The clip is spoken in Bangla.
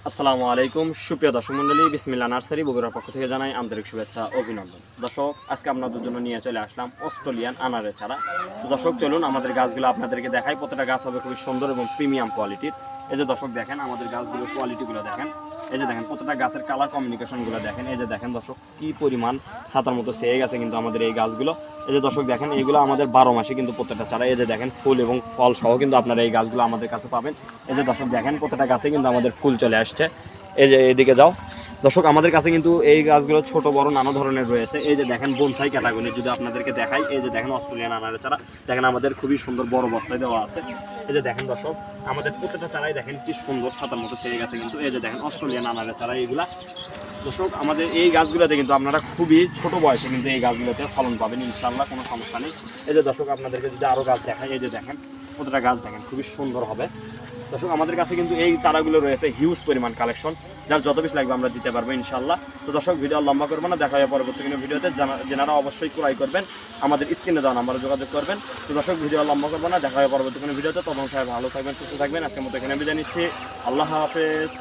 আসসালামু আলাইকুম সুপ্রিয় দর্শক মণ্ডলী, বিসমিল্লাহ নার্সারি বগুড়ার পক্ষ থেকে জানাই আন্তরিক শুভেচ্ছা অভিনন্দন। দর্শক, আজকে আপনাদের জন্য নিয়ে চলে আসলাম অস্ট্রেলিয়ান আনারের চারা। তো দর্শক, চলুন আমাদের গাছগুলো আপনাদেরকে দেখাই। প্রত্যেকটা গাছ হবে খুবই সুন্দর এবং প্রিমিয়াম কোয়ালিটির। এই যে দর্শক দেখেন আমাদের গাছগুলোর কোয়ালিটিগুলো দেখেন। এই যে দেখেন প্রত্যেকটা গাছের কালার কমিউনিকেশনগুলো দেখেন। এই যে দেখেন দর্শক কি পরিমাণ ছাতার মতো সেয়ে গেছে কিন্তু আমাদের এই গাছগুলো। এই যে দর্শক দেখেন এইগুলো আমাদের 12 মাসে কিন্তু প্রত্যেকটা চারা। এই যে দেখেন ফুল এবং ফল সহ কিন্তু আপনারা এই গাছগুলো আমাদের কাছে পাবেন। এই যে দর্শক দেখেন প্রত্যেকটা গাছে কিন্তু আমাদের ফুল চলে আসছে। এই যে এইদিকে যাও দর্শক, আমাদের কাছে কিন্তু এই গাছগুলো ছোট বড় নানা ধরনের রয়েছে। এই যে দেখেন বনসাই ক্যাটাগরি যদি আপনাদেরকে দেখাই, এই যে দেখেন অস্ট্রেলিয়ান আনারের চারা দেখেন আমাদের খুবই সুন্দর বড় বস্তায় দেওয়া আছে। এই যে দেখেন দর্শক আমাদের প্রত্যেকটা চারাই দেখেন কি সুন্দর ছাতার মতো ছেড়ে গেছে কিন্তু। এই যে দেখেন অস্ট্রেলিয়ান আনারের চারা এইগুলা। দর্শক আমাদের এই গাছগুলোতে কিন্তু আপনারা খুবই ছোট বয়সে কিন্তু এই গাছগুলোতে ফলন পাবেন ইনশাল্লাহ, কোনো সমস্যা নেই। এই যে দর্শক আপনাদেরকে যদি আরও গাছ দেখাই, এই যে দেখেন প্রত্যেকটা গাছ দেখেন খুবই সুন্দর হবে। দর্শক আমাদের কাছে কিন্তু এই চারাগুলো রয়েছে হিউজ পরিমাণ কালেকশন, যার যত বেশি লাগবে আমরা দিতে পারবো ইনশাল্লাহ। তো দর্শক ভিডিও লম্বা করবো না, দেখা হয় পরবর্তী কোনো ভিডিওতে। যেনারা অবশ্যই ক্রয় করবেন আমাদের স্ক্রিনে দেওয়া নাম্বারে যোগাযোগ করবেন। তো দর্শক ভিডিও লম্বা করবো না, দেখা হয় পরবর্তী কোনো ভিডিওতে। তখন সবাই ভালো থাকবেন, সুস্থ থাকবেন। আজকের মতো এখানে বিদায় নিচ্ছি। আল্লাহ হাফেজ।